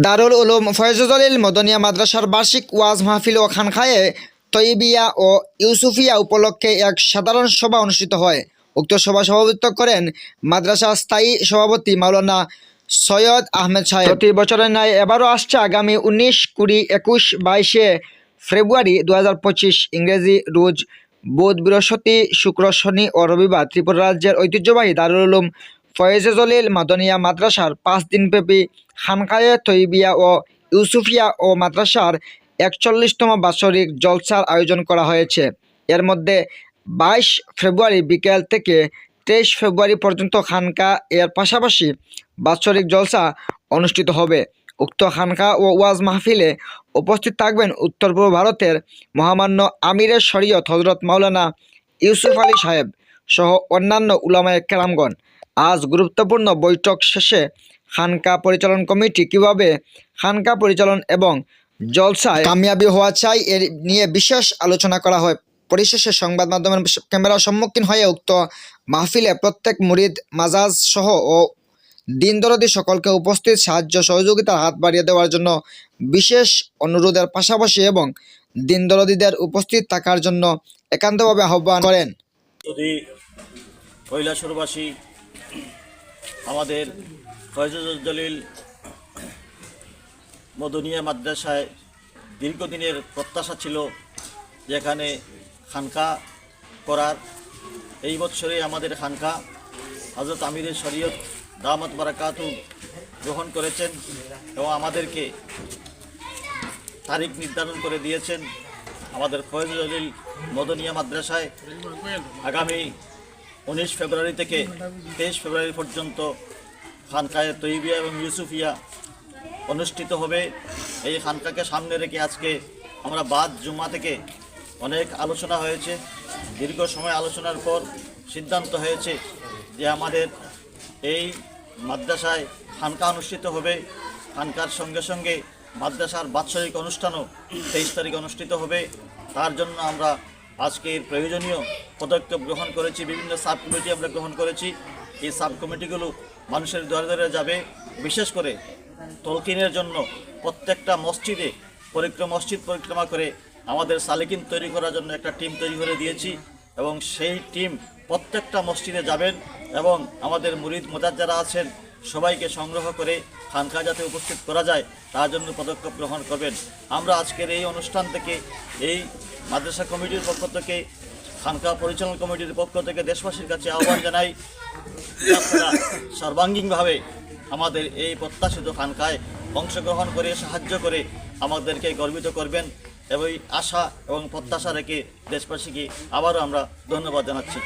দারুল উলুম ফয়জুল জলিল মদনিয়া মাদ্রাসার বার্ষিক ওয়াজ মাহফিল ও খানখায়ে তৈবিয়া ও ইউসুফিয়া উপলক্ষে এক সাধারণ সভা অনুষ্ঠিত হয়। উক্ত সভা সভাপতিত্ব করেন মাদ্রাসার স্থায়ী সভাপতি মাওলানা সৈয়দ আহমেদ সাহেব। প্রতি বছরের ন্যায় এবারও আসছে আগামী 19, 20, 21, 22 ফেব্রুয়ারি 2025 ইংরেজি রোজ বুধ, বৃহস্পতি, শুক্র, শনি ও রবিবার ত্রিপুরা রাজ্যের ঐতিহ্যবাহী দারুল উলুম ফয়জুল জলিল মাদনিয়া মাদ্রাসার 5 দিনব্যাপী খানকায়ে তৈবিয়া ও ইউসুফিয়া ও মাদ্রাসার 41তম বাৎসরিক জলসার আয়োজন করা হয়েছে। এর মধ্যে 22 ফেব্রুয়ারি বিকেল থেকে 23 ফেব্রুয়ারি পর্যন্ত খানকা এর পাশাপাশি বাৎসরিক জলসা অনুষ্ঠিত হবে। উক্ত খানকা ও ওয়াজ মাহফিলে উপস্থিত থাকবেন উত্তর পূর্ব ভারতের মহামান্য আমিরের শরীয়ত হজরত মাওলানা ইউসুফ আলী সাহেব সহ অন্যান্য উলামায়ে কেরামগণ। আজ গুরুত্বপূর্ণ বৈঠক শেষে খানকা পরিচালন কমিটি কিভাবে খানকা পরিচালন এবং জলসায় কামিয়াবি হওয়া চাই এর নিয়ে বিশেষ আলোচনা করা হয়। পরিশেষে সংবাদ মাধ্যমের ক্যামেরার সম্মুখীন হয়ে উক্ত মাহফিলে প্রত্যেক মুরিদ মাজাজ সহ ও দিন দরদি সকলকে উপস্থিত সাহায্য সহযোগিতার হাত বাড়িয়ে দেওয়ার জন্য বিশেষ অনুরোধের পাশাপাশি এবং দিন দরদিদের উপস্থিত থাকার জন্য একান্তভাবে আহ্বান করেন। যদি কৈলাসরবাসী আমাদের ফয়জুল জলিল মদনিয়া মাদ্রাসায় দীর্ঘদিনের প্রত্যাশা ছিল যেখানে খানকা করার। এই বছরে আমাদের খানকা হযরত আমিরের শরীয়ত দামাত বারাকাতু গ্রহণ করেছেন এবং আমাদেরকে তারিখ নির্ধারণ করে দিয়েছেন। আমাদের ফয়জুল জলিল মদনিয়া মাদ্রাসায় আগামী 19 ফেব্রুয়ারি থেকে 23 ফেব্রুয়ারি পর্যন্ত খানকায়ে তৈবিয়া এবং ইউসুফিয়া অনুষ্ঠিত হবে। এই খানকাকে সামনে রেখে আজকে আমরা বাদ জুমা থেকে অনেক আলোচনা হয়েছে। দীর্ঘ সময় আলোচনার পর সিদ্ধান্ত হয়েছে যে আমাদের এই মাদ্রাসায় খানকা অনুষ্ঠিত হবে। খানকার সঙ্গে সঙ্গে মাদ্রাসার বাৎসরিক অনুষ্ঠানও 23 তারিখ অনুষ্ঠিত হবে। তার জন্য আমরা আজকের প্রয়োজনীয় পদক্ষেপ গ্রহণ করেছি। বিভিন্ন সাব কমিটি আমরা গ্রহণ করেছি। এই সাব কমিটিগুলো মানুষের দ্বারে দ্বারে যাবে। বিশেষ করে তলকিনের জন্য প্রত্যেকটা মসজিদ পরিক্রমা করে আমাদের সালেকিন তৈরি করার জন্য একটা টিম তৈরি করে দিয়েছি এবং সেই টিম প্রত্যেকটা মসজিদে যাবেন এবং আমাদের মুরিদ মোজাদ যারা আছেন সবাইকে সংগ্রহ করে খানকা যাতে উপস্থিত করা যায় তার জন্য পদক্ষেপ গ্রহণ করবেন। আমরা আজকের এই অনুষ্ঠান থেকে এই মাদ্রাসা কমিটির পক্ষ থেকে খানকা পরিচালনা কমিটির পক্ষ থেকে দেশবাসীর কাছে আহ্বান জানাই আপনারা সর্বাঙ্গীনভাবে আমাদের এই প্রত্যাশিত খানকায় অংশগ্রহণ করে সাহায্য করে আমাদেরকে গর্বিত করবেন এবং আশা এবং প্রত্যাশা রেখে দেশবাসীকে আবারও আমরা ধন্যবাদ জানাচ্ছি।